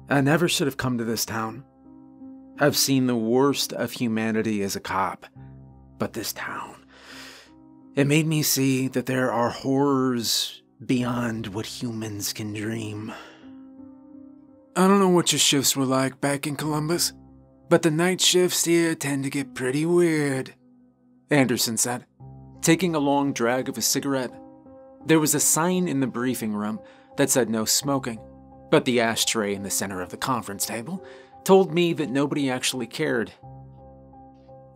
I never should have come to this town. I've seen the worst of humanity as a cop, but this town, it made me see that there are horrors beyond what humans can dream. I don't know what your shifts were like back in Columbus, but the night shifts here tend to get pretty weird, Anderson said, taking a long drag of his cigarette. There was a sign in the briefing room that said no smoking, but the ashtray in the center of the conference table told me that nobody actually cared.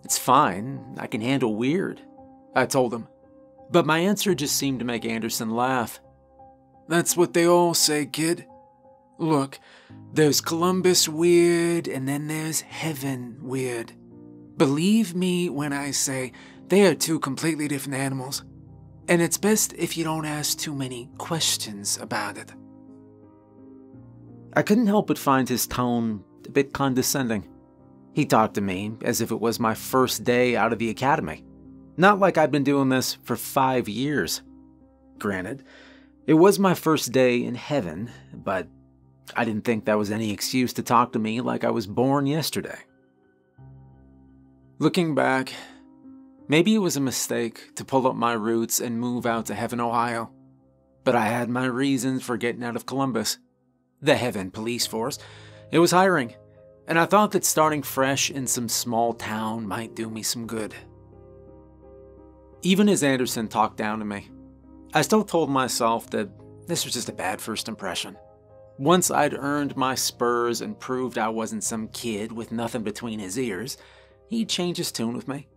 It's fine, I can handle weird, I told him, but my answer just seemed to make Anderson laugh. That's what they all say, kid. Look, there's Columbus weird, and then there's heaven weird. Believe me when I say they are two completely different animals, and it's best if you don't ask too many questions about it. I couldn't help but find his tone a bit condescending. He talked to me as if it was my first day out of the academy, not like I'd been doing this for 5 years. Granted, it was my first day in heaven, but I didn't think that was any excuse to talk to me like I was born yesterday. Looking back, maybe it was a mistake to pull up my roots and move out to Heaven, Ohio, but I had my reasons for getting out of Columbus. The Heaven police force, it was hiring, and I thought that starting fresh in some small town might do me some good. Even as Anderson talked down to me, I still told myself that this was just a bad first impression. Once I'd earned my spurs and proved I wasn't some kid with nothing between his ears, he'd change his tune with me.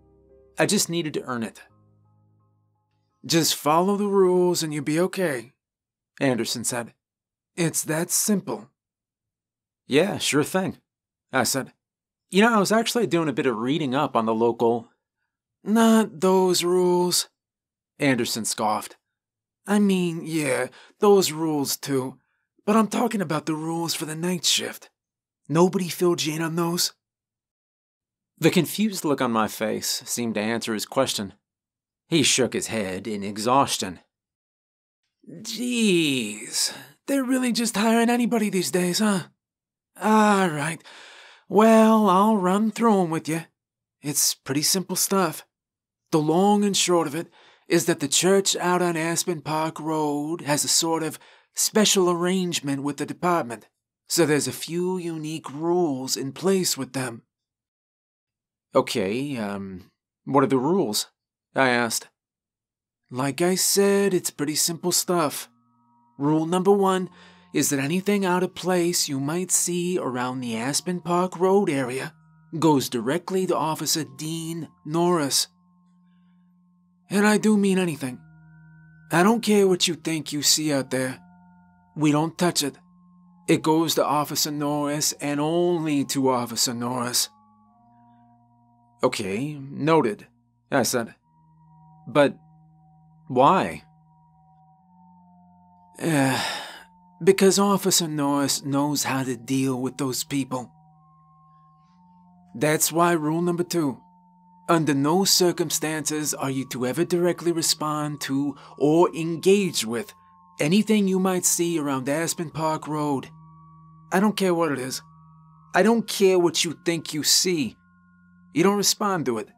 I just needed to earn it. Just follow the rules and you'll be okay, Anderson said. It's that simple. Yeah, sure thing, I said. You know, I was actually doing a bit of reading up on the local... Not those rules, Anderson scoffed. I mean, yeah, those rules too. But I'm talking about the rules for the night shift. Nobody filled you in on those? The confused look on my face seemed to answer his question. He shook his head in exhaustion. Jeez, they're really just hiring anybody these days, huh? All right. Well, I'll run through them with you. It's pretty simple stuff. The long and short of it is that the church out on Aspen Park Road has a sort of special arrangement with the department, so there's a few unique rules in place with them. Okay, what are the rules? I asked. Like I said, it's pretty simple stuff. Rule number 1 is that anything out of place you might see around the Aspen Park Road area goes directly to Officer Dean Norris. And I do mean anything. I don't care what you think you see out there. We don't touch it. It goes to Officer Norris and only to Officer Norris. Okay, noted, I said. But why? Because Officer Norris knows how to deal with those people. That's why rule number 2. Under no circumstances are you to ever directly respond to or engage with anything you might see around Aspen Park Road. I don't care what it is. I don't care what you think you see. You don't respond to it.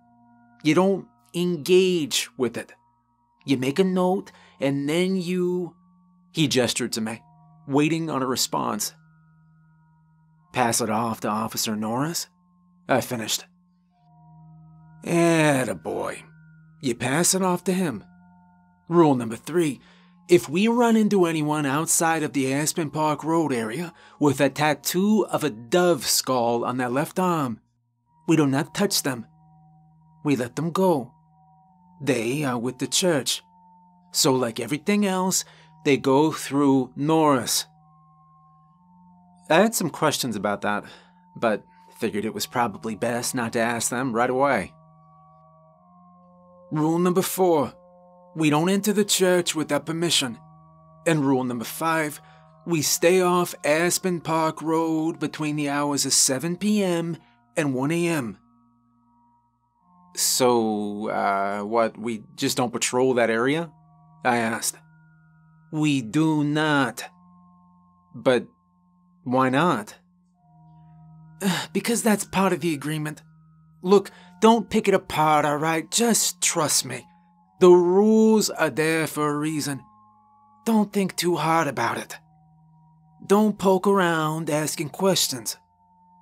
You don't engage with it. You make a note, and then you... He gestured to me, waiting on a response. Pass it off to Officer Norris? I finished. Attaboy. You pass it off to him. Rule number 3. If we run into anyone outside of the Aspen Park Road area with a tattoo of a dove skull on their left arm, we do not touch them. We let them go. They are with the church. So like everything else, they go through Norris. I had some questions about that, but figured it was probably best not to ask them right away. Rule number 4. We don't enter the church without permission. And rule number 5. We stay off Aspen Park Road between the hours of 7 p.m. and 1 a.m. So, what, we just don't patrol that area? I asked. We do not. But why not? Because that's part of the agreement. Look, don't pick it apart, alright? Just trust me. The rules are there for a reason. Don't think too hard about it. Don't poke around asking questions.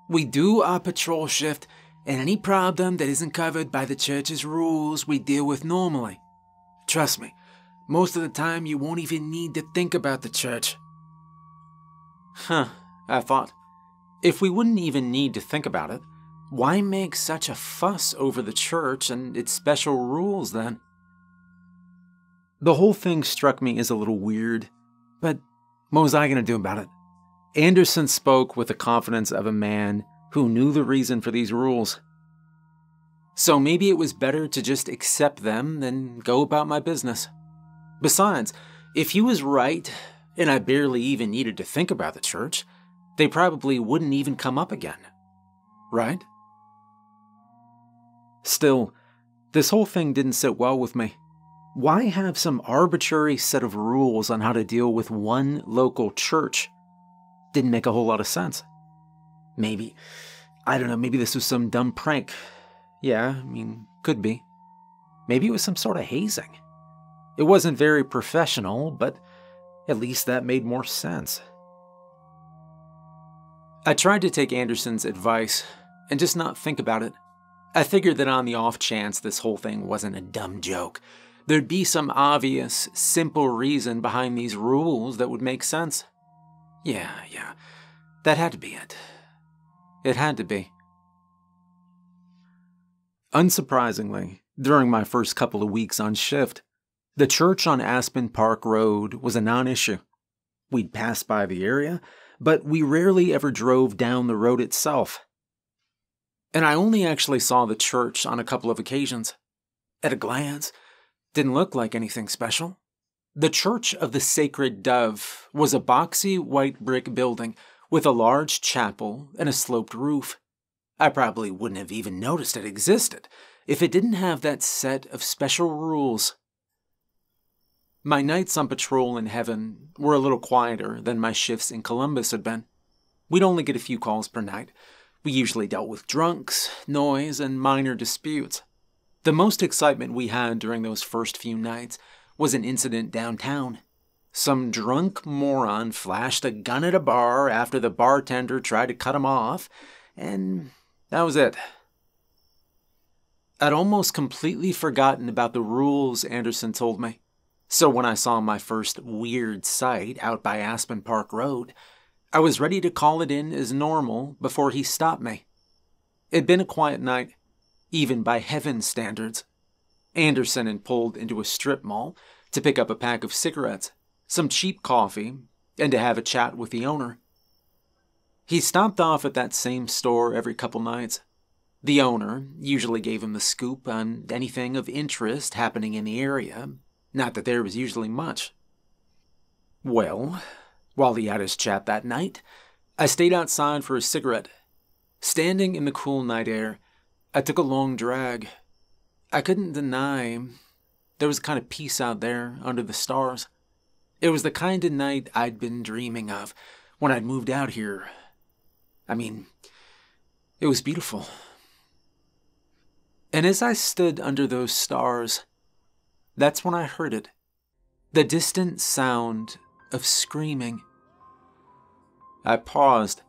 We do our patrol shift, and any problem that isn't covered by the church's rules we deal with normally. Trust me, most of the time you won't even need to think about the church. Huh, I thought. If we wouldn't even need to think about it, why make such a fuss over the church and its special rules then? The whole thing struck me as a little weird, but what was I going to do about it? Anderson spoke with the confidence of a man who knew the reason for these rules. So maybe it was better to just accept them than go about my business. Besides, if he was right, and I barely even needed to think about the church, they probably wouldn't even come up again. Right? Still, this whole thing didn't sit well with me. Why have some arbitrary set of rules on how to deal with one local church? Didn't make a whole lot of sense. Maybe, I don't know, maybe this was some dumb prank. Yeah, I mean, could be. Maybe it was some sort of hazing. It wasn't very professional, but at least that made more sense. I tried to take Anderson's advice and just not think about it. I figured that on the off chance this whole thing wasn't a dumb joke, there'd be some obvious, simple reason behind these rules that would make sense. Yeah, that had to be it. It had to be. Unsurprisingly, during my first couple of weeks on shift, the church on Aspen Park Road was a non-issue. We'd pass by the area, but we rarely ever drove down the road itself. And I only actually saw the church on a couple of occasions. At a glance, didn't look like anything special. The Church of the Sacred Dove was a boxy white brick building with a large chapel and a sloped roof. I probably wouldn't have even noticed it existed if it didn't have that set of special rules. My nights on patrol in heaven were a little quieter than my shifts in Columbus had been. We'd only get a few calls per night. We usually dealt with drunks, noise, and minor disputes. The most excitement we had during those first few nights was an incident downtown. Some drunk moron flashed a gun at a bar after the bartender tried to cut him off, and that was it. I'd almost completely forgotten about the rules Anderson told me. So when I saw my first weird sight out by Aspen Park Road, I was ready to call it in as normal before he stopped me. It'd been a quiet night, even by heaven's standards. Anderson had pulled into a strip mall to pick up a pack of cigarettes, some cheap coffee, and to have a chat with the owner. He stopped off at that same store every couple nights. The owner usually gave him the scoop on anything of interest happening in the area, not that there was usually much. Well, while he had his chat that night, I stayed outside for a cigarette. Standing in the cool night air, I took a long drag. I couldn't deny there was a kind of peace out there under the stars. It was the kind of night I'd been dreaming of when I'd moved out here. I mean, it was beautiful. And as I stood under those stars, that's when I heard it. The distant sound of screaming. I paused,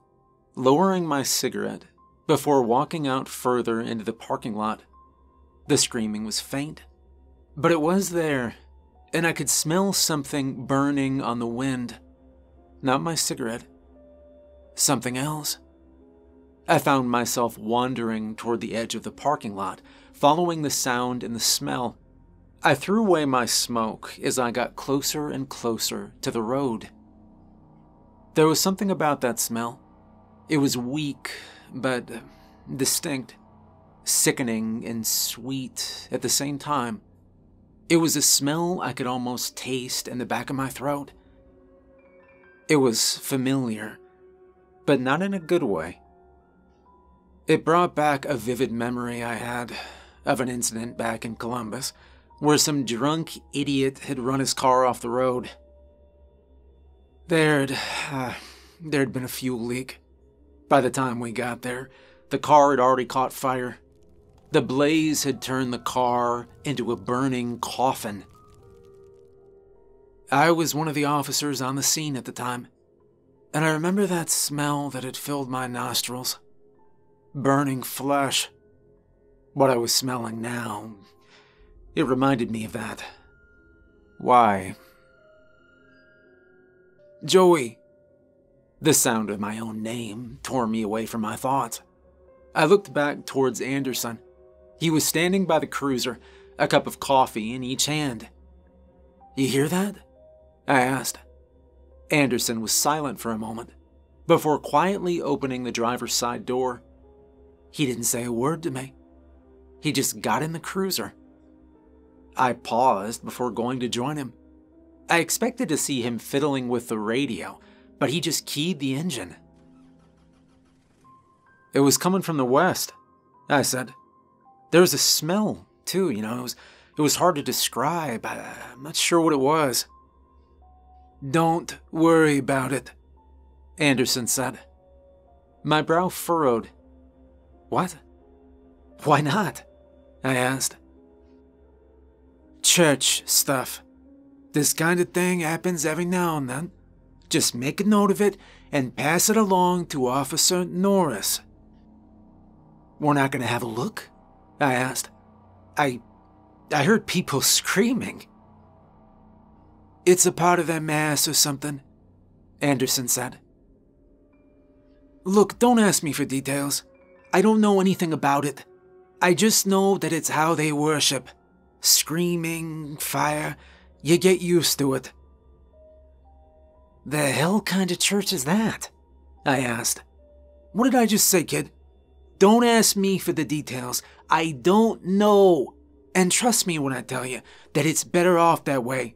lowering my cigarette before walking out further into the parking lot. The screaming was faint, but it was there, and I could smell something burning on the wind. Not my cigarette. Something else. I found myself wandering toward the edge of the parking lot, following the sound and the smell. I threw away my smoke as I got closer and closer to the road. There was something about that smell. It was weak, but distinct, sickening and sweet at the same time. It was a smell I could almost taste in the back of my throat. It was familiar, but not in a good way. It brought back a vivid memory I had of an incident back in Columbus where some drunk idiot had run his car off the road. There'd been a fuel leak, By the time we got there, the car had already caught fire. The blaze had turned the car into a burning coffin. I was one of the officers on the scene at the time, and I remember that smell that had filled my nostrils. Burning flesh. What I was smelling now, it reminded me of that. Why? Joey. The sound of my own name tore me away from my thoughts. I looked back towards Anderson. He was standing by the cruiser, a cup of coffee in each hand. You hear that? I asked. Anderson was silent for a moment, before quietly opening the driver's side door. He didn't say a word to me. He just got in the cruiser. I paused before going to join him. I expected to see him fiddling with the radio, but he just keyed the engine. It was coming from the west, I said. There was a smell, too, it was hard to describe. I'm not sure what it was. Don't worry about it, Anderson said. My brow furrowed. What? Why not? I asked. Church stuff. This kind of thing happens every now and then. Just make a note of it and pass it along to Officer Norris. We're not going to have a look? I asked. I heard people screaming. It's a part of their mass or something, Anderson said. Look, don't ask me for details. I don't know anything about it. I just know that it's how they worship. Screaming, fire, you get used to it. The hell kind of church is that? I asked. What did I just say, kid? Don't ask me for the details. I don't know. And trust me when I tell you that it's better off that way.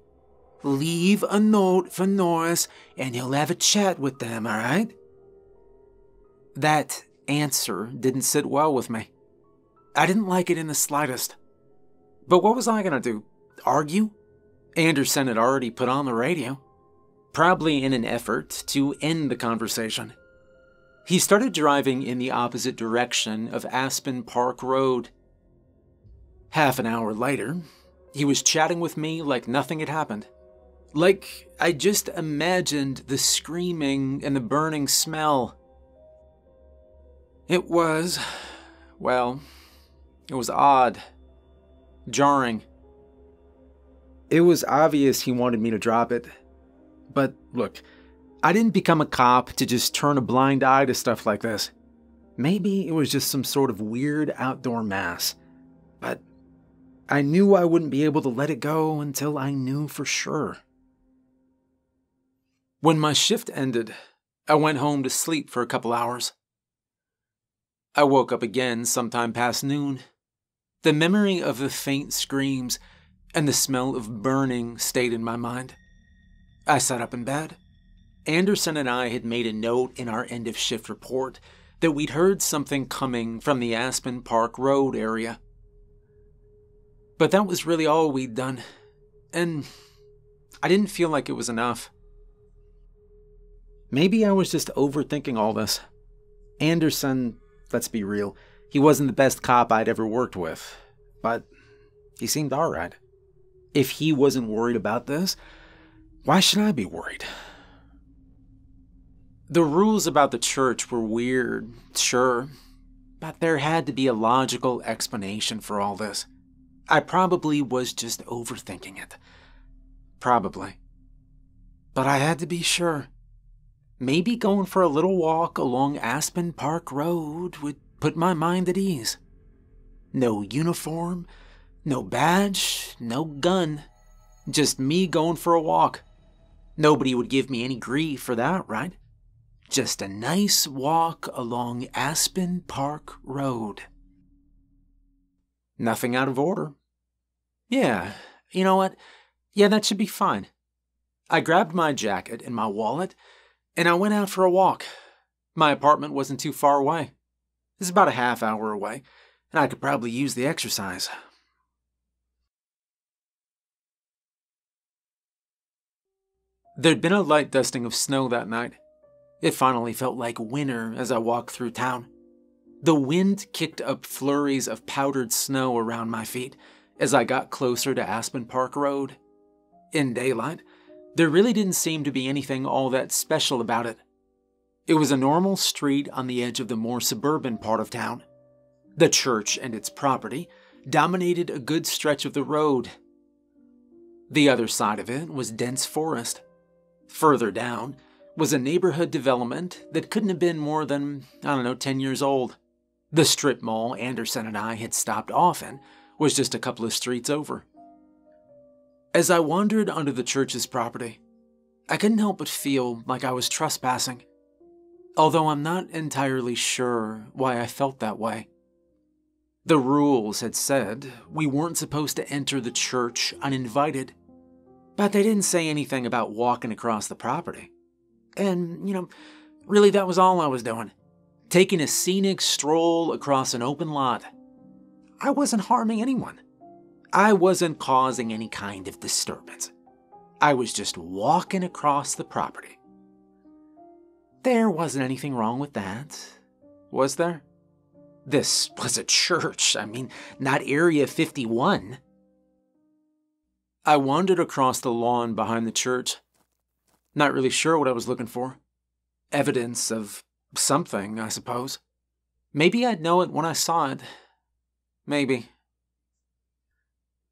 Leave a note for Norris and he'll have a chat with them, all right? That answer didn't sit well with me. I didn't like it in the slightest. But what was I going to do? Argue? Anderson had already put on the radio, probably in an effort to end the conversation. He started driving in the opposite direction of Aspen Park Road. Half an hour later, he was chatting with me like nothing had happened. Like I just imagined the screaming and the burning smell. It was odd. Jarring. It was obvious he wanted me to drop it. But look, I didn't become a cop to just turn a blind eye to stuff like this. Maybe it was just some sort of weird outdoor mass. But I knew I wouldn't be able to let it go until I knew for sure. When my shift ended, I went home to sleep for a couple hours. I woke up again sometime past noon. The memory of the faint screams and the smell of burning stayed in my mind. I sat up in bed. Anderson and I had made a note in our end-of-shift report that we'd heard something coming from the Aspen Park Road area. But that was really all we'd done, and I didn't feel like it was enough. Maybe I was just overthinking all this. Anderson, let's be real, he wasn't the best cop I'd ever worked with, but he seemed alright. If he wasn't worried about this, why should I be worried? The rules about the church were weird, sure, but there had to be a logical explanation for all this. I probably was just overthinking it. Probably. But I had to be sure. Maybe going for a little walk along Aspen Park Road would put my mind at ease. No uniform, no badge, no gun. Just me going for a walk. Nobody would give me any grief for that, right? Just a nice walk along Aspen Park Road. Nothing out of order. Yeah, you know what? Yeah, that should be fine. I grabbed my jacket and my wallet, and I went out for a walk. My apartment wasn't too far away. It's about a half hour away, and I could probably use the exercise. There'd been a light dusting of snow that night. It finally felt like winter as I walked through town. The wind kicked up flurries of powdered snow around my feet as I got closer to Aspen Park Road. In daylight, there really didn't seem to be anything all that special about it. It was a normal street on the edge of the more suburban part of town. The church and its property dominated a good stretch of the road. The other side of it was dense forest. Further down was a neighborhood development that couldn't have been more than, 10 years old. The strip mall Anderson and I had stopped off in was just a couple of streets over. As I wandered onto the church's property, I couldn't help but feel like I was trespassing, although I'm not entirely sure why I felt that way. The rules had said we weren't supposed to enter the church uninvited, but they didn't say anything about walking across the property. And, really that was all I was doing, taking a scenic stroll across an open lot. I wasn't harming anyone. I wasn't causing any kind of disturbance. I was just walking across the property. There wasn't anything wrong with that, was there? This was a church, not Area 51. I wandered across the lawn behind the church, not really sure what I was looking for. Evidence of something, I suppose. Maybe I'd know it when I saw it. Maybe.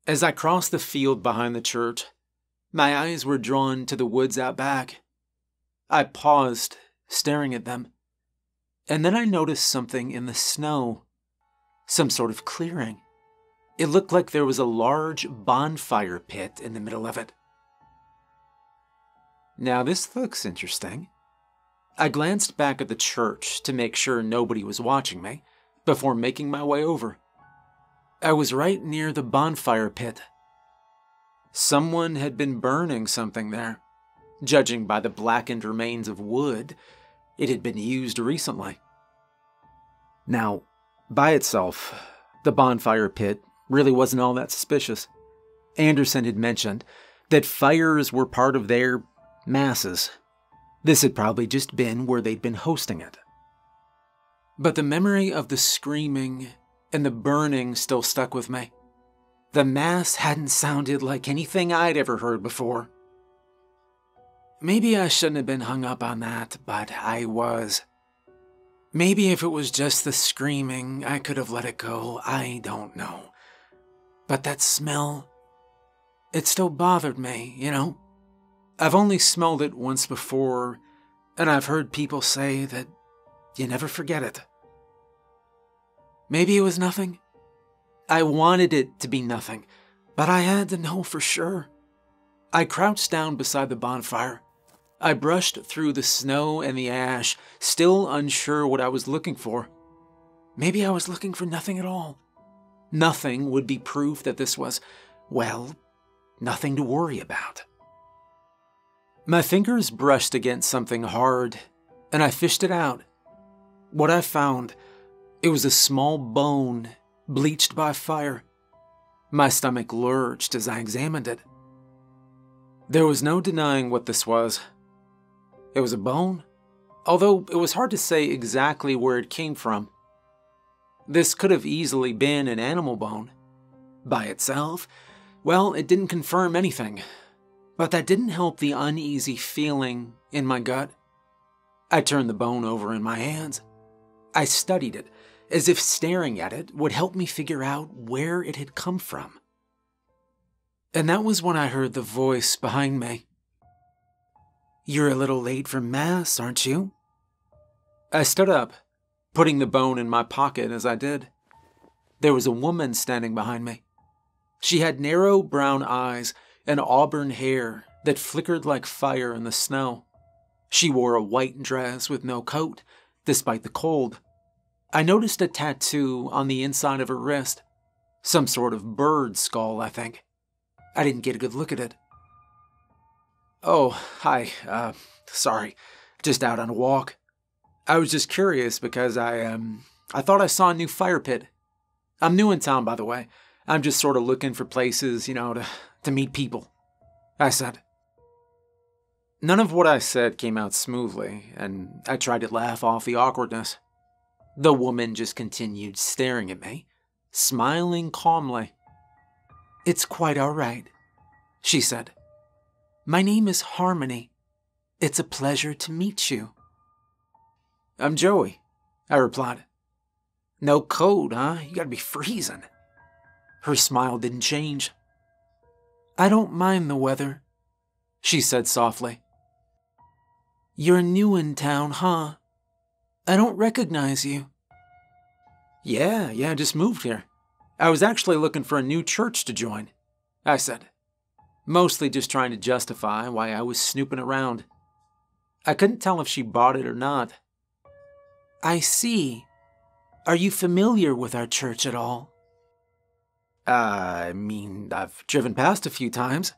As I crossed the field behind the church, my eyes were drawn to the woods out back. I paused, staring at them, and then I noticed something in the snow. Some sort of clearing. It looked like there was a large bonfire pit in the middle of it. Now this looks interesting. I glanced back at the church to make sure nobody was watching me before making my way over. I was right near the bonfire pit. Someone had been burning something there. Judging by the blackened remains of wood, it had been used recently. Now, by itself, the bonfire pit really wasn't all that suspicious. Anderson had mentioned that fires were part of their masses. This had probably just been where they'd been hosting it. But the memory of the screaming and the burning still stuck with me. The mass hadn't sounded like anything I'd ever heard before. Maybe I shouldn't have been hung up on that, but I was. Maybe if it was just the screaming, I could have let it go. I don't know. But that smell, it still bothered me, I've only smelled it once before, and I've heard people say that you never forget it. Maybe it was nothing. I wanted it to be nothing, but I had to know for sure. I crouched down beside the bonfire. I brushed through the snow and the ash, still unsure what I was looking for. Maybe I was looking for nothing at all. Nothing would be proof that this was, nothing to worry about. My fingers brushed against something hard, and I fished it out. What I found, it was a small bone, bleached by fire. My stomach lurched as I examined it. There was no denying what this was. It was a bone, although it was hard to say exactly where it came from. This could have easily been an animal bone. By itself, it didn't confirm anything, but that didn't help the uneasy feeling in my gut. I turned the bone over in my hands. I studied it, as if staring at it would help me figure out where it had come from. And that was when I heard the voice behind me. "You're a little late for Mass, aren't you?" I stood up, putting the bone in my pocket as I did. There was a woman standing behind me. She had narrow brown eyes and auburn hair that flickered like fire in the snow. She wore a white dress with no coat, despite the cold. I noticed a tattoo on the inside of her wrist. Some sort of bird skull, I think. I didn't get a good look at it. "Oh, hi, sorry, just out on a walk. I was just curious because I thought I saw a new fire pit. I'm new in town, by the way. I'm just sort of looking for places, to meet people," I said. None of what I said came out smoothly, and I tried to laugh off the awkwardness. The woman just continued staring at me, smiling calmly. "It's quite all right," she said. "My name is Harmony. It's a pleasure to meet you." "I'm Joey," I replied. "No coat, huh? You gotta be freezing." Her smile didn't change. "I don't mind the weather," she said softly. "You're new in town, huh? I don't recognize you." Yeah, I just moved here. I was actually looking for a new church to join," I said, mostly just trying to justify why I was snooping around. I couldn't tell if she bought it or not. "I see. Are you familiar with our church at all?" I mean, I've driven past a few times,"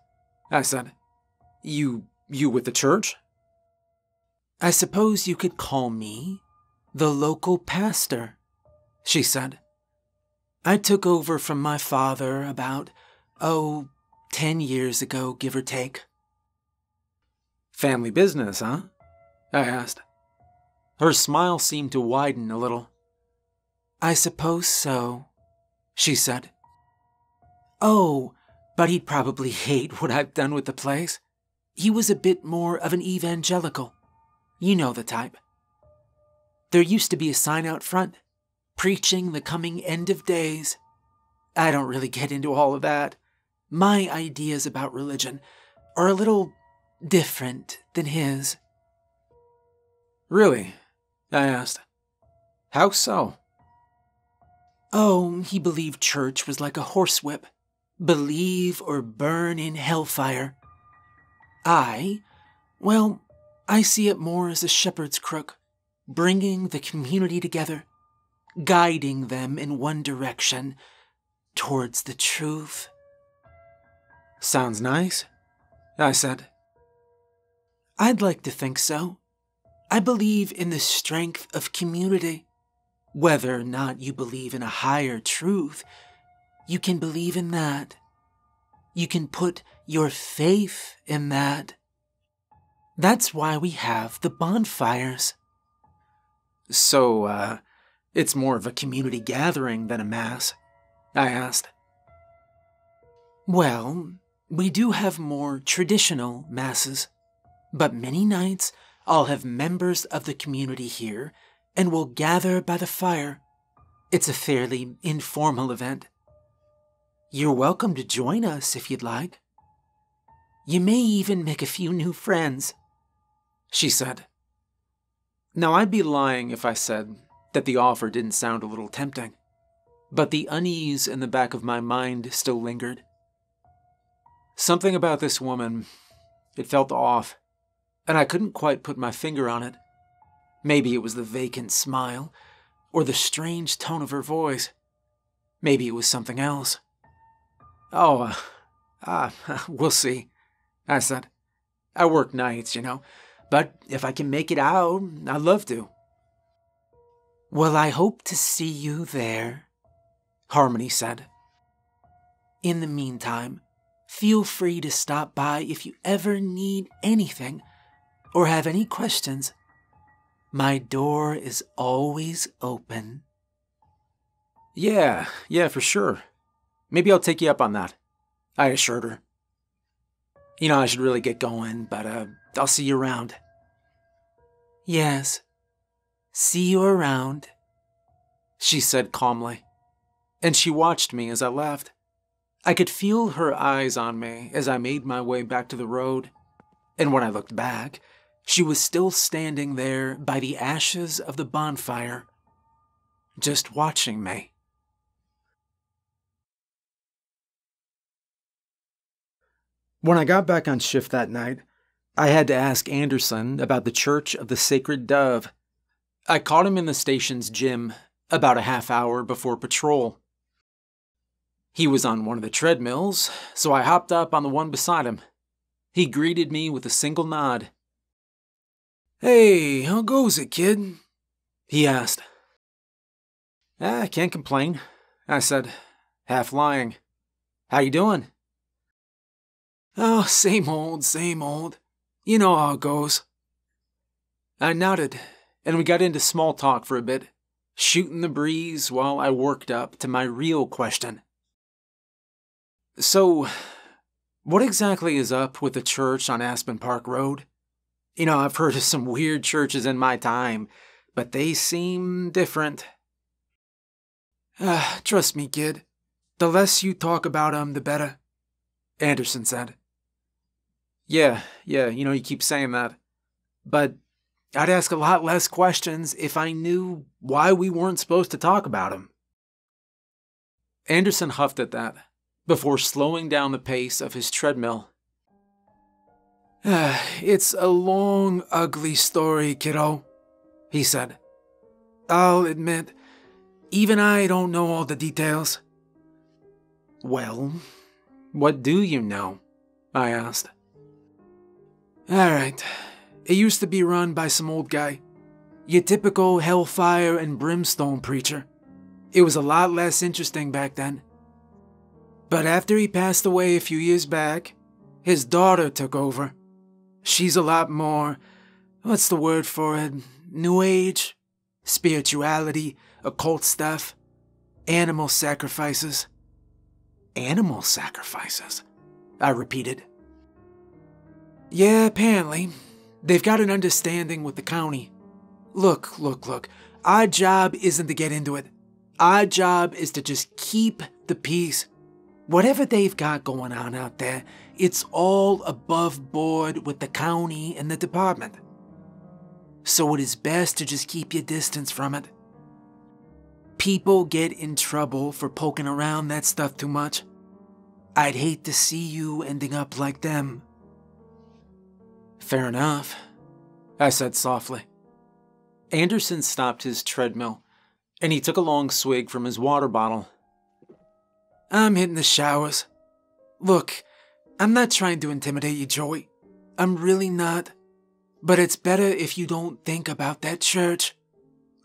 I said. You with the church?" "I suppose you could call me the local pastor," she said. "I took over from my father about, 10 years ago, give or take." "Family business, huh?" I asked. Her smile seemed to widen a little. "I suppose so," she said. "Oh, but he'd probably hate what I've done with the place. He was a bit more of an evangelical. You know the type. There used to be a sign out front, preaching the coming end of days. I don't really get into all of that. My ideas about religion are a little different than his." "Really?" I asked. "How so?" "Oh, he believed church was like a horsewhip. Believe or burn in hellfire. I see it more as a shepherd's crook, bringing the community together, guiding them in one direction, towards the truth." "Sounds nice," I said. "I'd like to think so. I believe in the strength of community. Whether or not you believe in a higher truth, you can believe in that. You can put your faith in that. That's why we have the bonfires." "So, it's more of a community gathering than a mass?" I asked. "Well, we do have more traditional masses, but many nights I'll have members of the community here and we'll gather by the fire. It's a fairly informal event. You're welcome to join us if you'd like. You may even make a few new friends," she said. Now, I'd be lying if I said that the offer didn't sound a little tempting, but the unease in the back of my mind still lingered. Something about this woman, it felt off, and I couldn't quite put my finger on it. Maybe it was the vacant smile, or the strange tone of her voice. Maybe it was something else. We'll see," I said. "I work nights, but if I can make it out, I'd love to." "Well, I hope to see you there," Harmony said. "In the meantime, feel free to stop by if you ever need anything or have any questions. My door is always open." Yeah, for sure. Maybe I'll take you up on that," I assured her. I should really get going, but I'll see you around." "Yes, see you around," she said calmly, and she watched me as I left. I could feel her eyes on me as I made my way back to the road, and when I looked back, she was still standing there by the ashes of the bonfire, just watching me. When I got back on shift that night, I had to ask Anderson about the Church of the Sacred Dove. I caught him in the station's gym about a half hour before patrol. He was on one of the treadmills, so I hopped up on the one beside him. He greeted me with a single nod. "Hey, how goes it, kid?" he asked. "I can't complain," I said, half lying. "How you doing?" "Oh, same old, same old. You know how it goes. I nodded, and we got into small talk for a bit, shooting the breeze while I worked up to my real question. So, what exactly is up with the church on Aspen Park Road? You know, I've heard of some weird churches in my time, but they seem different. Trust me, kid. The less you talk about 'em, the better, Anderson said. Yeah, you keep saying that. But I'd ask a lot less questions if I knew why we weren't supposed to talk about 'em. Anderson huffed at that, before slowing down the pace of his treadmill. It's a long, ugly story, kiddo, he said. I'll admit, even I don't know all the details. Well, what do you know? I asked. Alright, it used to be run by some old guy. Your typical hellfire and brimstone preacher. It was a lot less interesting back then. But after he passed away a few years back, his daughter took over. She's a lot more, what's the word for it, New Age, spirituality, occult stuff, animal sacrifices. Animal sacrifices? I repeated. Yeah, apparently. They've got an understanding with the county. Look. Our job isn't to get into it. Our job is to just keep the peace. Whatever they've got going on out there, it's all above board with the county and the department. So it is best to just keep your distance from it. People get in trouble for poking around that stuff too much. I'd hate to see you ending up like them. Fair enough, I said softly. Anderson stopped his treadmill, and he took a long swig from his water bottle. I'm hitting the showers. Look, I'm not trying to intimidate you, Joey. I'm really not. But it's better if you don't think about that church.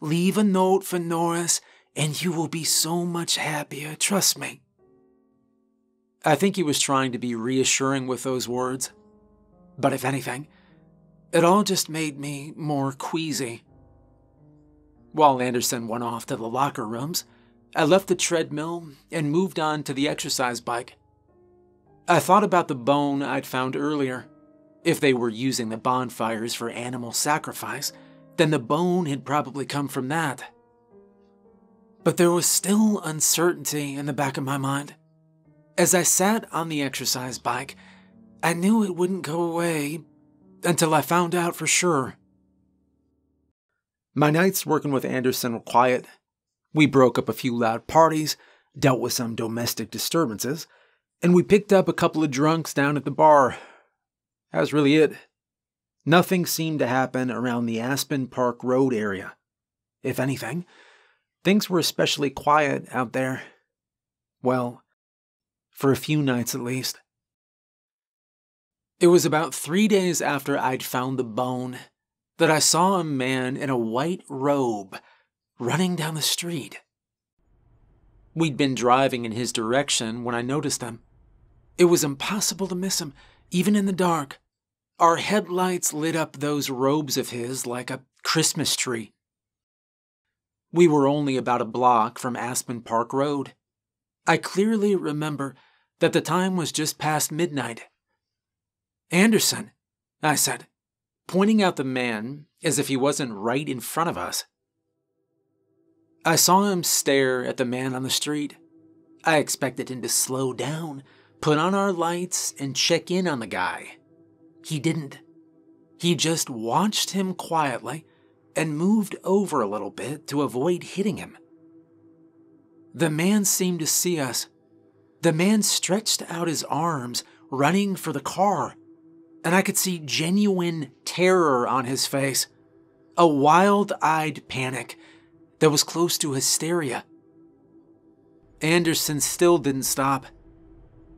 Leave a note for Norris, and you will be so much happier, trust me. I think he was trying to be reassuring with those words. But if anything, it all just made me more queasy. While Anderson went off to the locker rooms, I left the treadmill and moved on to the exercise bike. I thought about the bone I'd found earlier. If they were using the bonfires for animal sacrifice, then the bone had probably come from that. But there was still uncertainty in the back of my mind. As I sat on the exercise bike, I knew it wouldn't go away until I found out for sure. My nights working with Anderson were quiet. We broke up a few loud parties, dealt with some domestic disturbances, and we picked up a couple of drunks down at the bar. That was really it. Nothing seemed to happen around the Aspen Park Road area. If anything, things were especially quiet out there. Well, for a few nights at least. It was about 3 days after I'd found the bone that I saw a man in a white robe running down the street. We'd been driving in his direction when I noticed him. It was impossible to miss him, even in the dark. Our headlights lit up those robes of his like a Christmas tree. We were only about a block from Aspen Park Road. I clearly remember that the time was just past midnight. Anderson, I said, pointing out the man as if he wasn't right in front of us. I saw him stare at the man on the street. I expected him to slow down, put on our lights, and check in on the guy. He didn't. He just watched him quietly and moved over a little bit to avoid hitting him. The man seemed to see us. The man stretched out his arms, running for the car, and I could see genuine terror on his face, a wild-eyed panic that was close to hysteria. Anderson still didn't stop.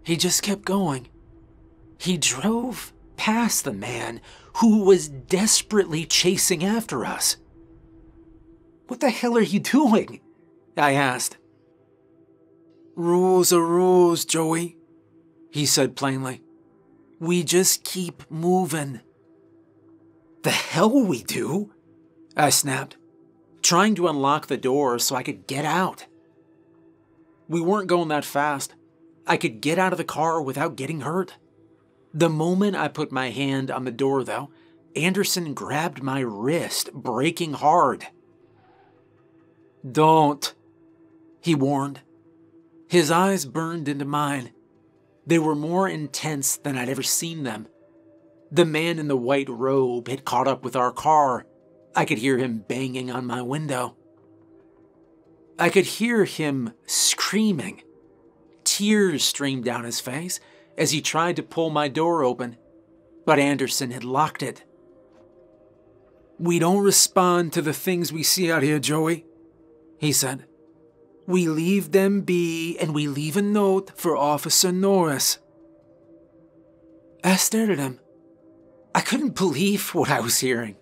He just kept going. He drove past the man who was desperately chasing after us. "What the hell are you doing?" I asked. "Rules are rules, Joey," he said plainly. "We just keep moving. The hell we do? I snapped, trying to unlock the door so I could get out. We weren't going that fast. I could get out of the car without getting hurt. The moment I put my hand on the door, though, Anderson grabbed my wrist, breaking hard. "Don't," he warned. His eyes burned into mine. They were more intense than I'd ever seen them. The man in the white robe had caught up with our car. I could hear him banging on my window. I could hear him screaming. Tears streamed down his face as he tried to pull my door open, but Anderson had locked it. "We don't respond to the things we see out here, Joey," he said. "We leave them be, and we leave a note for Officer Norris." I stared at him. I couldn't believe what I was hearing.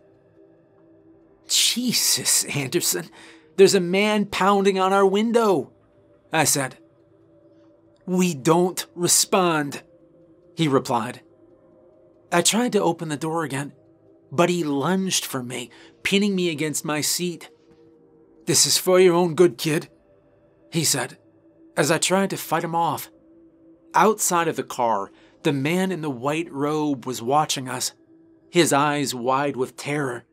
"Jesus, Anderson, there's a man pounding on our window," I said. "We don't respond," he replied. I tried to open the door again, but he lunged for me, pinning me against my seat. "This is for your own good, kid," he said, as I tried to fight him off. Outside of the car, the man in the white robe was watching us, his eyes wide with terror.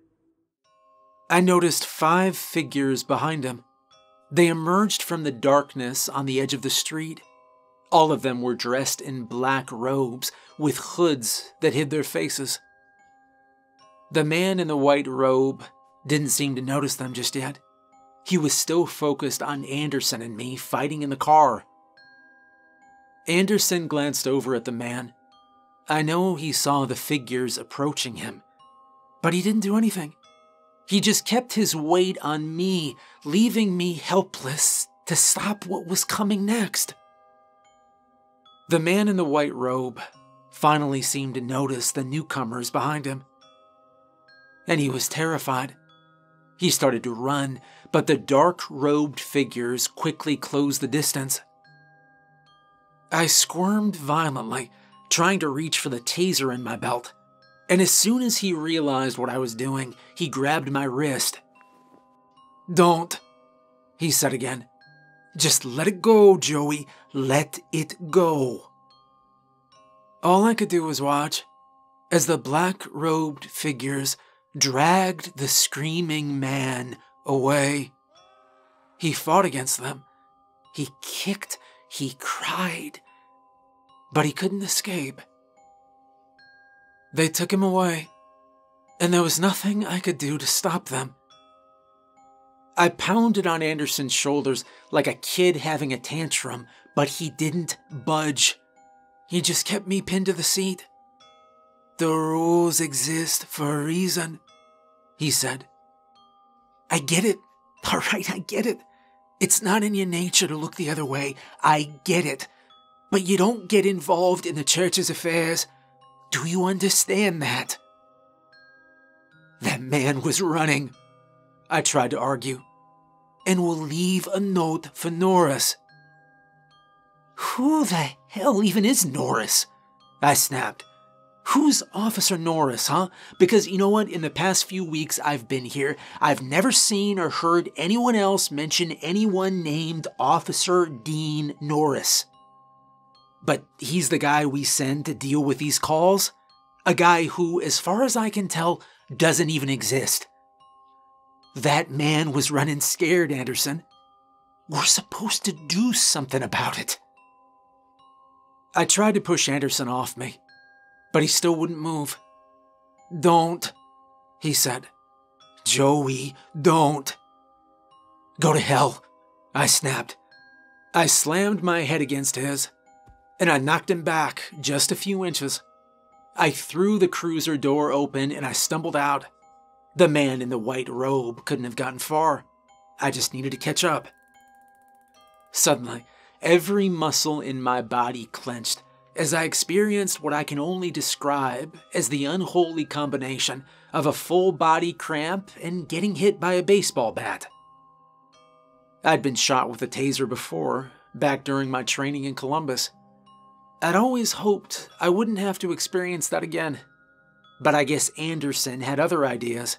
I noticed 5 figures behind him. They emerged from the darkness on the edge of the street. All of them were dressed in black robes with hoods that hid their faces. The man in the white robe didn't seem to notice them just yet. He was still focused on Anderson and me fighting in the car. Anderson glanced over at the man. I know he saw the figures approaching him, but he didn't do anything. He just kept his weight on me, leaving me helpless to stop what was coming next. The man in the white robe finally seemed to notice the newcomers behind him, and he was terrified. He started to run, but the dark-robed figures quickly closed the distance. I squirmed violently, trying to reach for the taser in my belt, and as soon as he realized what I was doing, he grabbed my wrist. "Don't," he said again. "Just let it go, Joey. Let it go." All I could do was watch as the black-robed figures dragged the screaming man away. He fought against them. He kicked, he cried, but he couldn't escape. They took him away, and there was nothing I could do to stop them. I pounded on Anderson's shoulders like a kid having a tantrum, but he didn't budge. He just kept me pinned to the seat. "The rules exist for a reason," he said. "I get it. All right, I get it. It's not in your nature to look the other way. I get it. But you don't get involved in the church's affairs. Do you understand that?" "That man was running," I tried to argue, "and will leave a note for Norris." "Who the hell even is Norris?" I snapped. "Who's Officer Norris, huh? Because you know what? In the past few weeks I've been here, I've never seen or heard anyone else mention anyone named Officer Dean Norris. But he's the guy we send to deal with these calls? A guy who, as far as I can tell, doesn't even exist. That man was running scared, Anderson. We're supposed to do something about it." I tried to push Anderson off me, but he still wouldn't move. "Don't," he said. "Joey, don't." "Go to hell," I snapped. I slammed my head against his, and I knocked him back just a few inches. I threw the cruiser door open and I stumbled out. The man in the white robe couldn't have gotten far. I just needed to catch up. Suddenly, every muscle in my body clenched as I experienced what I can only describe as the unholy combination of a full-body cramp and getting hit by a baseball bat. I'd been shot with a taser before, back during my training in Columbus. I'd always hoped I wouldn't have to experience that again. but I guess Anderson had other ideas.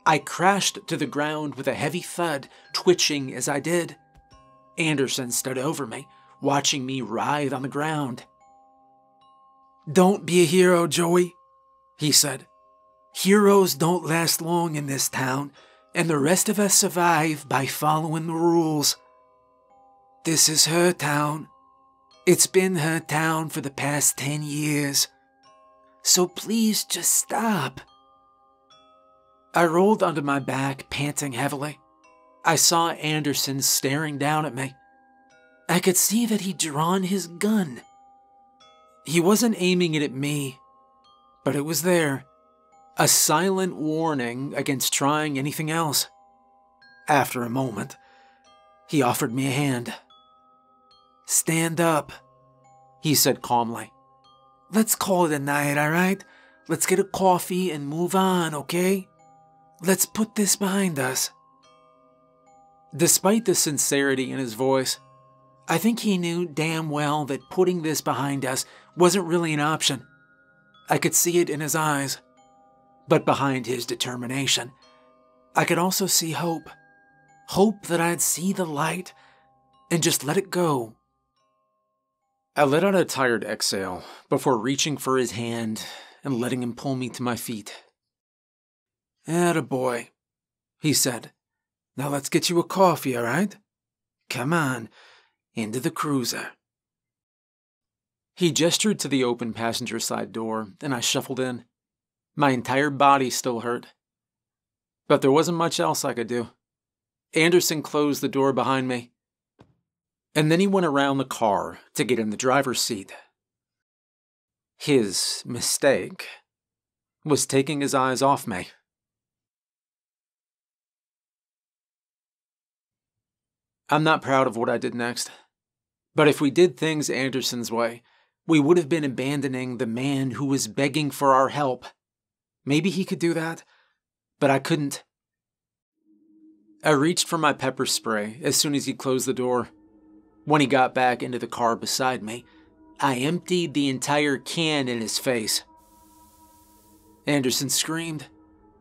I crashed to the ground with a heavy thud, twitching as I did. Anderson stood over me, watching me writhe on the ground. "Don't be a hero, Joey," he said. "Heroes don't last long in this town, and the rest of us survive by following the rules. This is her town. It's been her town for the past 10 years. So please just stop." I rolled onto my back, panting heavily. I saw Anderson staring down at me. I could see that he'd drawn his gun. He wasn't aiming it at me, but it was there. A silent warning against trying anything else. After a moment, he offered me a hand. "Stand up," he said calmly. "Let's call it a night, all right? Let's get a coffee and move on, okay? Let's put this behind us." Despite the sincerity in his voice, I think he knew damn well that putting this behind us wasn't really an option. I could see it in his eyes. But behind his determination, I could also see hope. Hope that I'd see the light and just let it go. I let out a tired exhale before reaching for his hand and letting him pull me to my feet. "Attaboy," he said. "Now let's get you a coffee, all right? Come on, into the cruiser." He gestured to the open passenger side door, and I shuffled in. My entire body still hurt. But there wasn't much else I could do. Anderson closed the door behind me, and then he went around the car to get in the driver's seat. His mistake was taking his eyes off me. I'm not proud of what I did next, but if we did things Anderson's way, we would have been abandoning the man who was begging for our help. Maybe he could do that, but I couldn't. I reached for my pepper spray as soon as he closed the door. When he got back into the car beside me, I emptied the entire can in his face. Anderson screamed,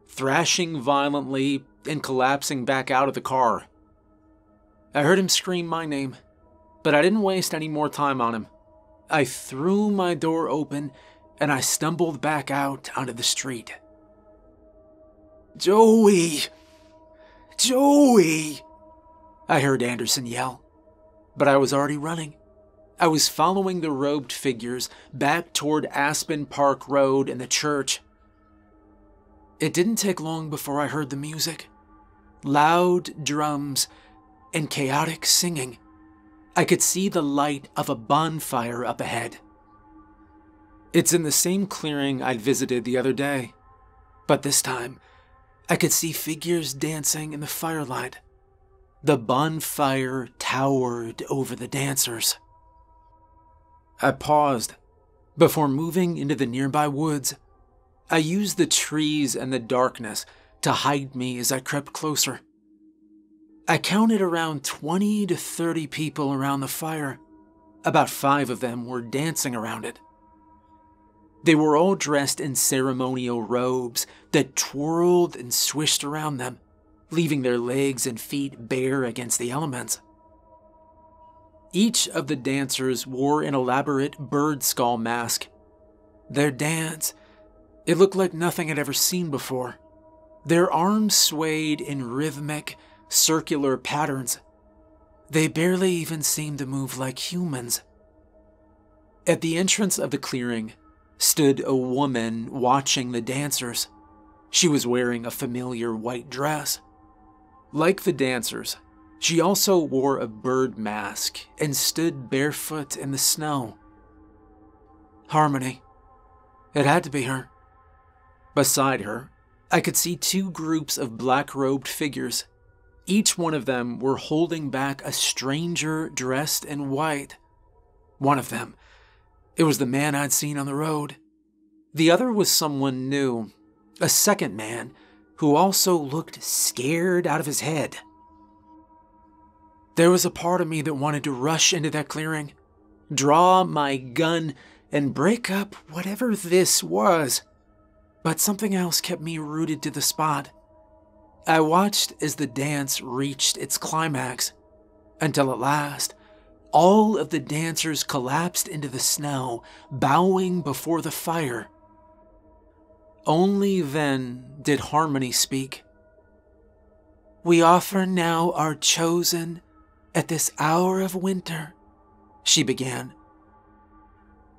thrashing violently and collapsing back out of the car. I heard him scream my name, but I didn't waste any more time on him. I threw my door open and I stumbled back out onto the street. "Joey! Joey!" I heard Anderson yell, but I was already running. I was following the robed figures back toward Aspen Park Road and the church. It didn't take long before I heard the music. Loud drums and chaotic singing. I could see the light of a bonfire up ahead. It's in the same clearing I'd visited the other day, but this time, I could see figures dancing in the firelight. The bonfire towered over the dancers. I paused before moving into the nearby woods. I used the trees and the darkness to hide me as I crept closer. I counted around 20 to 30 people around the fire. About 5 of them were dancing around it. They were all dressed in ceremonial robes that twirled and swished around them, leaving their legs and feet bare against the elements. Each of the dancers wore an elaborate bird skull mask. Their dance, it looked like nothing I'd ever seen before. Their arms swayed in rhythmic, circular patterns. They barely even seemed to move like humans. At the entrance of the clearing stood a woman watching the dancers. She was wearing a familiar white dress. Like the dancers, she also wore a bird mask and stood barefoot in the snow. Harmony. It had to be her. Beside her, I could see 2 groups of black-robed figures. Each one of them were holding back a stranger dressed in white. One of them, it was the man I'd seen on the road. The other was someone new, a second man who also looked scared out of his head. There was a part of me that wanted to rush into that clearing, draw my gun, and break up whatever this was. but something else kept me rooted to the spot. I watched as the dance reached its climax, until at last, all of the dancers collapsed into the snow, bowing before the fire. Only then did Harmony speak. "We offer now our chosen at this hour of winter," she began.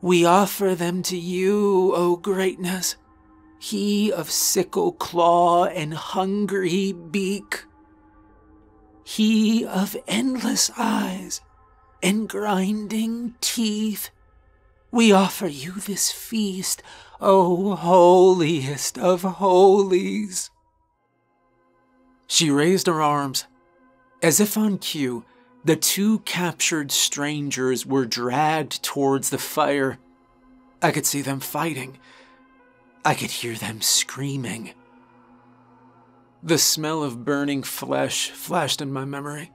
"We offer them to you, O greatness, he of sickle claw and hungry beak, he of endless eyes and grinding teeth. We offer you this feast, O holiest of holies." She raised her arms. As if on cue, the two captured strangers were dragged towards the fire. I could see them fighting. I could hear them screaming. The smell of burning flesh flashed in my memory,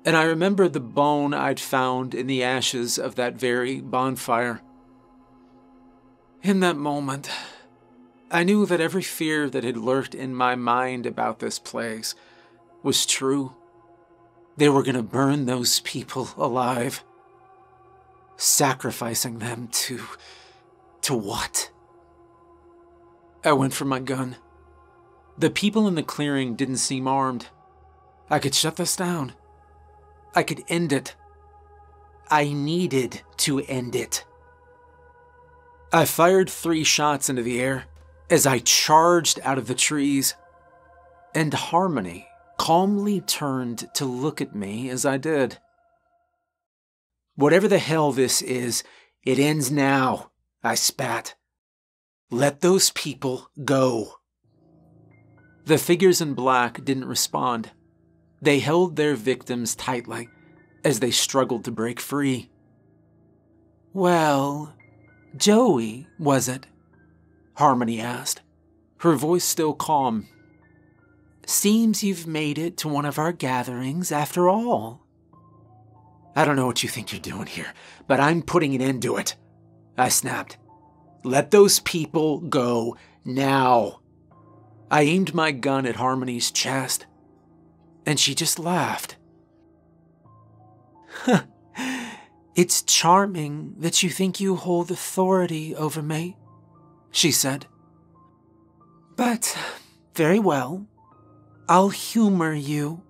and I remembered the bone I'd found in the ashes of that very bonfire. In that moment, I knew that every fear that had lurked in my mind about this place was true. They were going to burn those people alive. Sacrificing them to what? I went for my gun. The people in the clearing didn't seem armed. I could shut this down. I could end it. I needed to end it. I fired 3 shots into the air as I charged out of the trees, and Harmony calmly turned to look at me as I did. "Whatever the hell this is, it ends now," I spat. "Let those people go." The figures in black didn't respond. They held their victims tightly as they struggled to break free. "Well, Joey, was it?" Harmony asked, her voice still calm. "Seems you've made it to one of our gatherings after all." "I don't know what you think you're doing here, but I'm putting an end to it," I snapped. "Let those people go now." I aimed my gun at Harmony's chest, and she just laughed. "It's charming that you think you hold authority over me," she said. "But, very well, I'll humor you."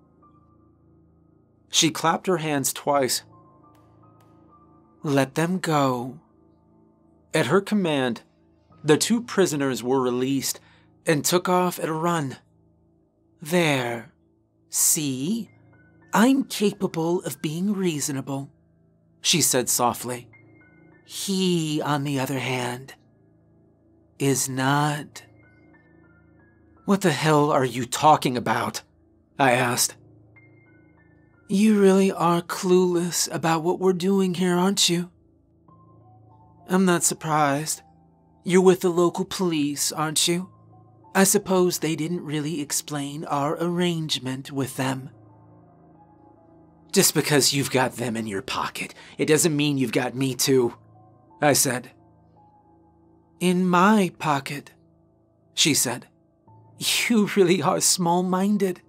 She clapped her hands twice. "Let them go." At her command, the 2 prisoners were released and took off at a run. "There. See? I'm capable of being reasonable," she said softly. "He, on the other hand, is not." "What the hell are you talking about?" I asked. "You really are clueless about what we're doing here, aren't you?" "I'm not surprised. You're with the local police, aren't you? I suppose they didn't really explain our arrangement with them." "Just because you've got them in your pocket, it doesn't mean you've got me too," I said. "In my pocket," she said. "You really are small-minded.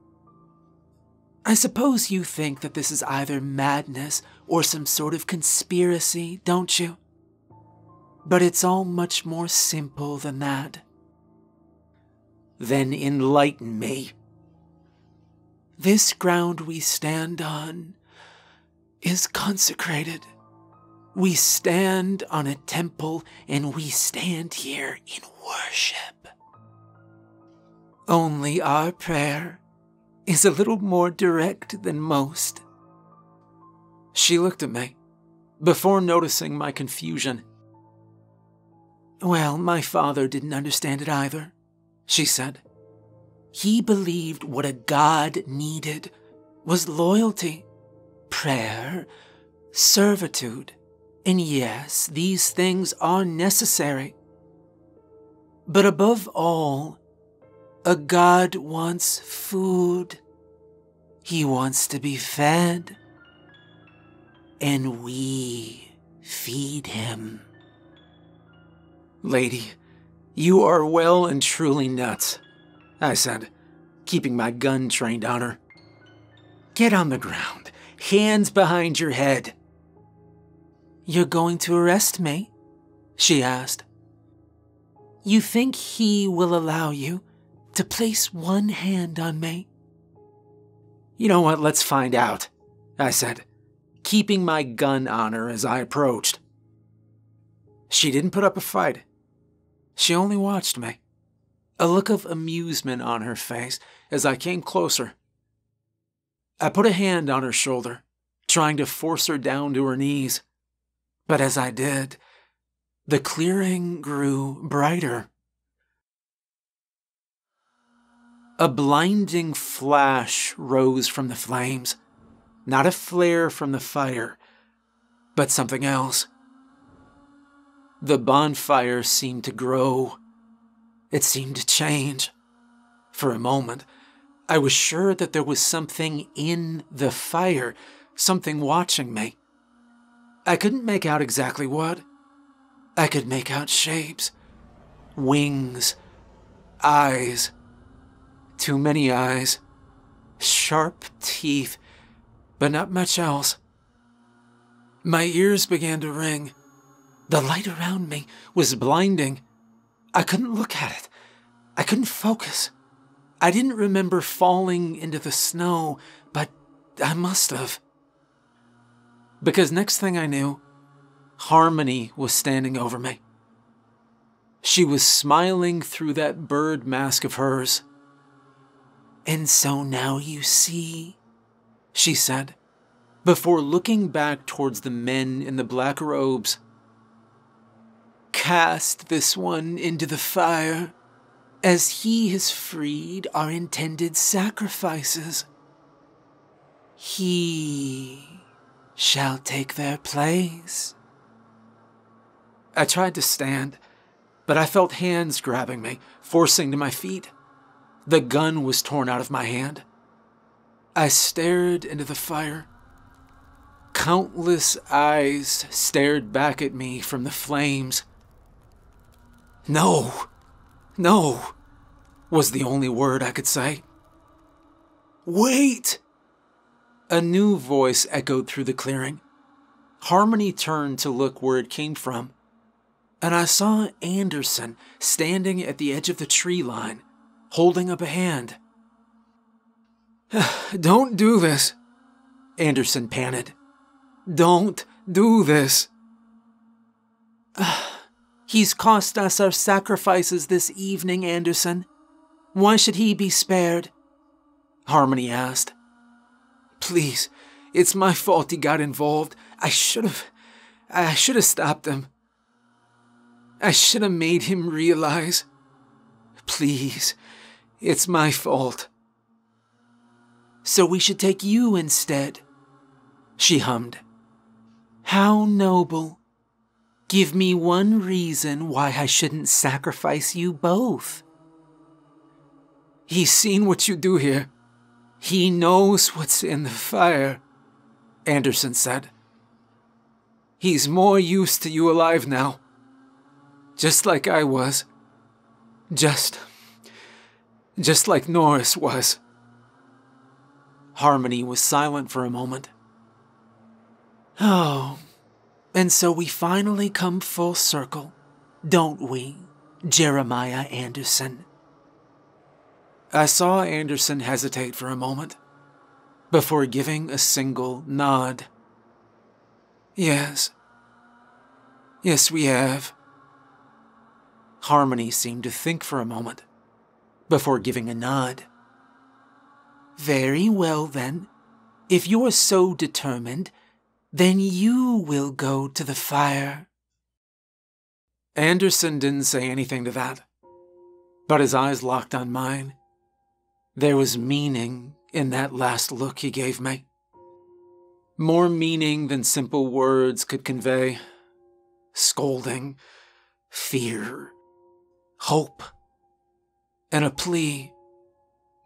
I suppose you think that this is either madness or some sort of conspiracy, don't you? But it's all much more simple than that." "Then enlighten me." "This ground we stand on is consecrated. We stand on a temple, and we stand here in worship. Only our prayer is a little more direct than most." She looked at me, before noticing my confusion. "Well, my father didn't understand it either," she said. "He believed what a god needed was loyalty, prayer, servitude, and yes, these things are necessary. But above all, a god wants food. He wants to be fed, and we feed him." "Lady, "You are well and truly nuts," I said, keeping my gun trained on her. "Get on the ground, hands behind your head." "You're going to arrest me?" she asked. "You think he will allow you to place one hand on me?" "You know what, let's find out," I said, keeping my gun on her as I approached. She didn't put up a fight. She only watched me, a look of amusement on her face as I came closer. I put a hand on her shoulder, trying to force her down to her knees. But as I did, the clearing grew brighter. A blinding flash rose from the flames, not a flare from the fire, but something else. The bonfire seemed to grow. It seemed to change. For a moment, I was sure that there was something in the fire, something watching me. I couldn't make out exactly what. I could make out shapes, wings, eyes. Too many eyes, sharp teeth, but not much else. My ears began to ring. The light around me was blinding. I couldn't look at it. I couldn't focus. I didn't remember falling into the snow, but I must have. Because next thing I knew, Harmony was standing over me. She was smiling through that bird mask of hers. "And so now you see," she said, before looking back towards the men in the black robes. "Cast this one into the fire, as he has freed our intended sacrifices. He shall take their place." I tried to stand, but I felt hands grabbing me, forcing to my feet. The gun was torn out of my hand. I stared into the fire. Countless eyes stared back at me from the flames. "No, no," was the only word I could say. "Wait!" A new voice echoed through the clearing. Harmony turned to look where it came from, and I saw Anderson standing at the edge of the tree line, holding up a hand. "Don't do this," Anderson panted. "Don't do this." "He's cost us our sacrifices this evening, Anderson. Why should he be spared?" Harmony asked. "Please, it's my fault he got involved. I should have stopped him. I should have made him realize. Please, it's my fault." "So we should take you instead," she hummed. "How noble. Give me one reason why I shouldn't sacrifice you both." "He's seen what you do here. He knows what's in the fire," Anderson said. "He's more used to you alive now. Just like I was. Just like Norris was." Harmony was silent for a moment. "Oh, and so we finally come full circle, don't we, Jeremiah Anderson?" I saw Anderson hesitate for a moment, before giving a single nod. Yes, we have." Harmony seemed to think for a moment, before giving a nod. "Very well, then. If you are so determined, then you will go to the fire." Anderson didn't say anything to that, but his eyes locked on mine. There was meaning in that last look he gave me. More meaning than simple words could convey. Scolding, fear, hope, and a plea.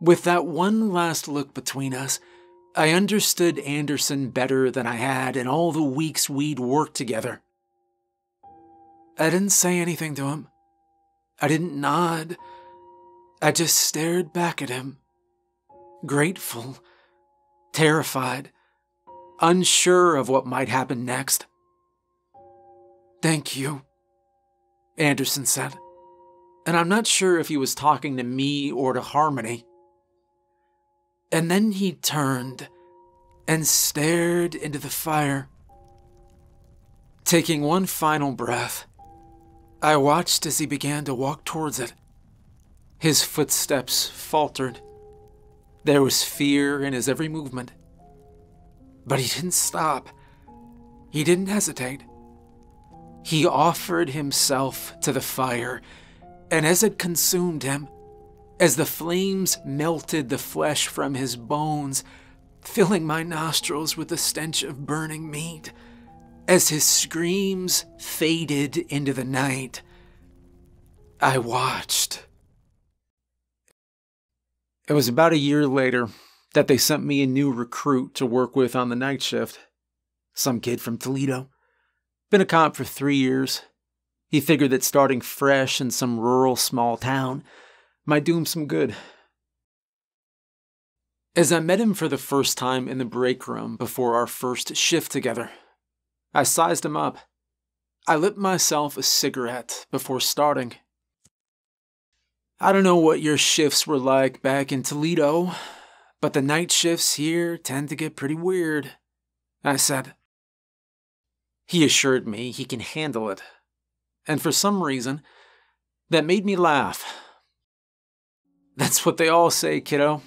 With that one last look between us, I understood Anderson better than I had in all the weeks we'd worked together. I didn't say anything to him. I didn't nod. I just stared back at him. Grateful, terrified, unsure of what might happen next. "Thank you," Anderson said, and I'm not sure if he was talking to me or to Harmony. And then he turned and stared into the fire. Taking one final breath, I watched as he began to walk towards it. His footsteps faltered. There was fear in his every movement. But he didn't stop. He didn't hesitate. He offered himself to the fire, and as it consumed him, as the flames melted the flesh from his bones, filling my nostrils with the stench of burning meat, as his screams faded into the night, I watched. It was about a year later that they sent me a new recruit to work with on the night shift. Some kid from Toledo. Been a cop for 3 years. He figured that starting fresh in some rural small town might do him some good. As I met him for the first time in the break room before our first shift together, I sized him up. I lit myself a cigarette before starting. "I don't know what your shifts were like back in Toledo, but the night shifts here tend to get pretty weird," I said. He assured me he can handle it, and for some reason, that made me laugh. "That's what they all say, kiddo.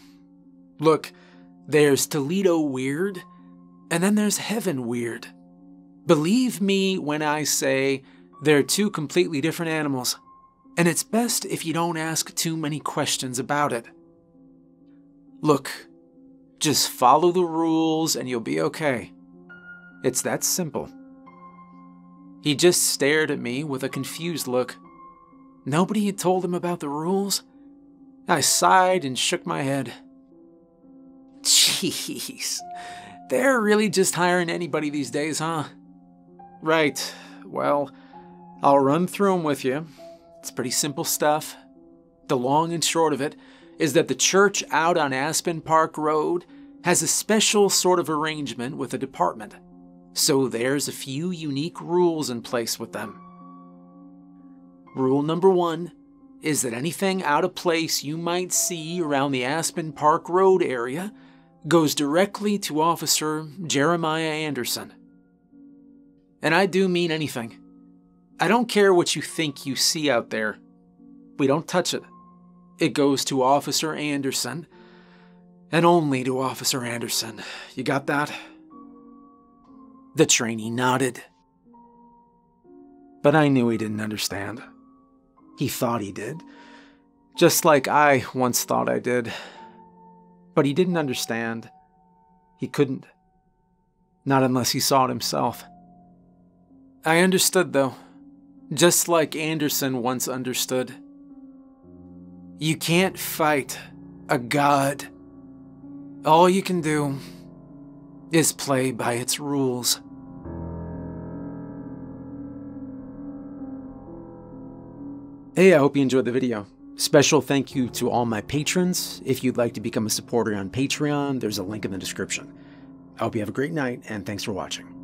Look, there's Toledo weird, and then there's heaven weird. Believe me when I say they're two completely different animals, and it's best if you don't ask too many questions about it. Look, just follow the rules and you'll be okay. It's that simple." He just stared at me with a confused look. Nobody had told him about the rules? I sighed and shook my head. Jeez, they're really just hiring anybody these days, huh? Right, well, I'll run through them with you. It's pretty simple stuff. The long and short of it is that the church out on Aspen Park Road has a special sort of arrangement with the department, so there's a few unique rules in place with them. Rule number 1 is that anything out of place you might see around the Aspen Park Road area goes directly to Officer Jeremiah Anderson. And I do mean anything. I don't care what you think you see out there. We don't touch it. It goes to Officer Anderson, and only to Officer Anderson. You got that? The trainee nodded. But I knew he didn't understand. He thought he did, just like I once thought I did. But he didn't understand. He couldn't. Not unless he saw it himself. I understood, though, just like Anderson once understood. You can't fight a god. All you can do is play by its rules. Hey, I hope you enjoyed the video. Special thank you to all my patrons. If you'd like to become a supporter on Patreon, there's a link in the description. I hope you have a great night, and thanks for watching.